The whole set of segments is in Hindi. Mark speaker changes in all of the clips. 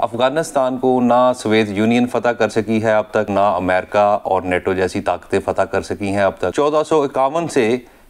Speaker 1: अफगानिस्तान को ना सोवियत यूनियन फतह कर सकी है अब तक, ना अमेरिका और नेटो जैसी ताकतें फतह कर सकी हैं अब तक। 1451 से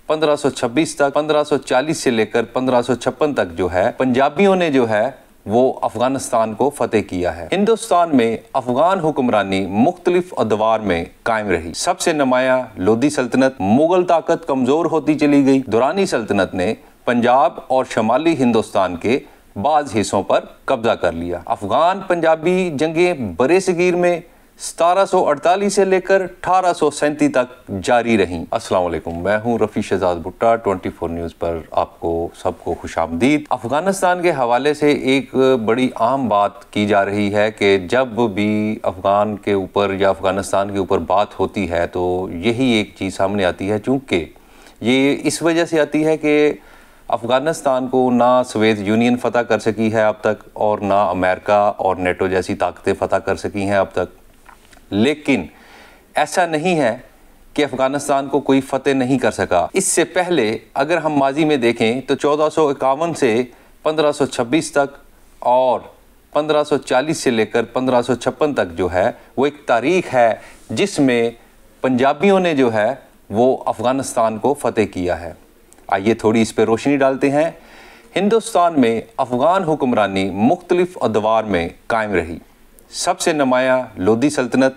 Speaker 1: 1526 तक, 1540 से लेकर 1556 तक जो है पंजाबियों ने जो है वो अफगानिस्तान को फतेह किया है। हिंदुस्तान में अफगान हुक्मरानी मुख्तलिफ अदवार में कायम रही। सबसे नुमाया लोधी सल्तनत, मुगल ताकत कमजोर होती चली गई। दुरानी सल्तनत ने पंजाब और शमाली हिंदुस्तान के बाज हिस्सों पर कब्जा कर लिया। अफगान पंजाबी जंगें बरे-सगीर में 1748 से लेकर 1837 तक जारी रहीं। अस्सलाम वालेकुम, मैं हूं रफ़ी शहजाद भुट्टा। 24 न्यूज़ पर आपको सबको खुशामदीद। अफगानिस्तान के हवाले से एक बड़ी आम बात की जा रही है कि जब भी अफगान के ऊपर या अफगानिस्तान के ऊपर बात होती है तो यही एक चीज़ सामने आती है, चूँकि ये इस वजह से आती है कि अफगानिस्तान को ना सोवियत यूनियन फतह कर सकी है अब तक, और ना अमेरिका और नेटो जैसी ताकतें फतह कर सकी हैं अब तक। लेकिन ऐसा नहीं है कि अफगानिस्तान को कोई फतेह नहीं कर सका। इससे पहले अगर हम माजी में देखें तो 1451 से 1526 तक और 1540 से लेकर 1556 तक जो है वो एक तारीख है जिसमें पंजाबियों ने जो है वो अफगानिस्तान को फतेह किया है। आइए थोड़ी इस पर रोशनी डालते हैं। हिंदुस्तान में अफगान हुक्मरानी मुख्तलिफ अदवार में कायम रही। सबसे नुमाया लोधी सल्तनत,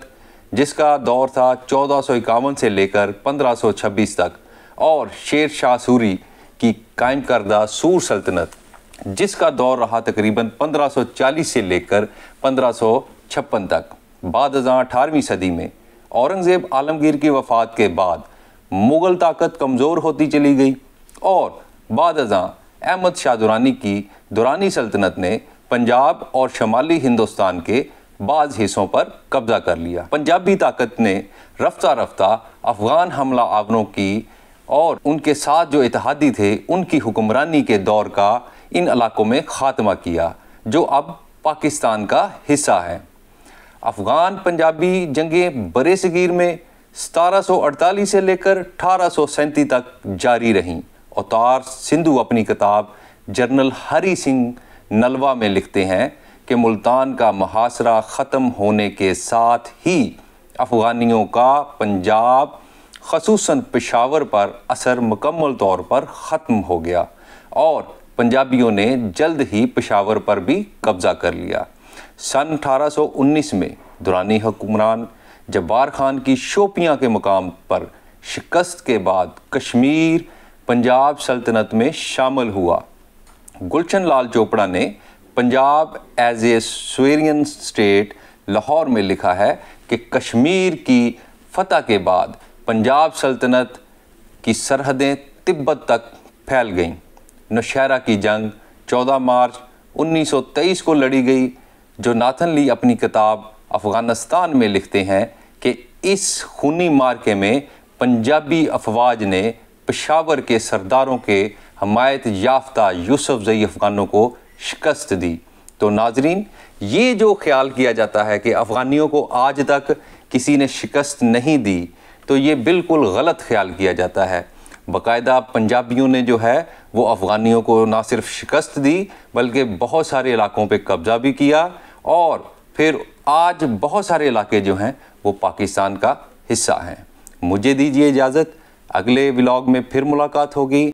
Speaker 1: जिसका दौर था 1451 से लेकर 1526 तक, और शेर शाह सूरी की कायम करदा सूर सल्तनत, जिसका दौर रहा तकरीबन 1540 से लेकर 1556 तक। बाद 18वीं सदी में औरंगज़ेब आलमगीर की वफ़ात के बाद मुग़ल ताकत कमज़ोर होती चली गई और बाद अहमद शाह दुरानी की दुरानी सल्तनत ने पंजाब और शमाली हिंदुस्तान के बाज़ हिस्सों पर कब्जा कर लिया। पंजाबी ताकत ने रफ्ता रफ्ता अफ़गान हमला आवरों की और उनके साथ जो इत्तेहादी थे उनकी हुक्मरानी के दौर का इन इलाकों में ख़ात्मा किया, जो अब पाकिस्तान का हिस्सा है। अफ़गान पंजाबी जंगें बरे-सगीर में 1748 से लेकर 1837 तक जारी रहीं। अवतार सिंधु अपनी किताब जनरल हरी सिंह नलवा में लिखते हैं कि मुल्तान का मुहासरा ख़त्म होने के साथ ही अफ़गानियों का पंजाब ख़ुसूसन पेशावर पर असर मुकम्मल तौर पर ख़त्म हो गया और पंजाबियों ने जल्द ही पेशावर पर भी कब्ज़ा कर लिया। सन 1819 में दुरानी हुक्मरान जब्बार खान की शोपियां के मुकाम पर शिकस्त के बाद कश्मीर पंजाब सल्तनत में शामिल हुआ। गुलशन लाल चोपड़ा ने Punjab as a sovereign state Lahore में लिखा है कि कश्मीर की फतह के बाद पंजाब सल्तनत की सरहदें तिब्बत तक फैल गईं। नौशहरा की जंग 14 मार्च 1923 को लड़ी गई। जो नाथन ली अपनी किताब अफ़गानिस्तान में लिखते हैं कि इस खूनी मार्के में पंजाबी अफवाज ने पेशावर के सरदारों के हमायत याफ्ता यूसुफजई अफ़गानों को शिकस्त दी। तो नाजरीन, ये जो ख्याल किया जाता है कि अफ़गानियों को आज तक किसी ने शिकस्त नहीं दी, तो ये बिल्कुल गलत ख्याल किया जाता है। बाकायदा पंजाबियों ने जो है वो अफ़गानियों को ना सिर्फ शिकस्त दी बल्कि बहुत सारे इलाकों पे कब्ज़ा भी किया और फिर आज बहुत सारे इलाके जो हैं वो पाकिस्तान का हिस्सा हैं। मुझे दीजिए इजाज़त, अगले व्लॉग में फिर मुलाकात होगी।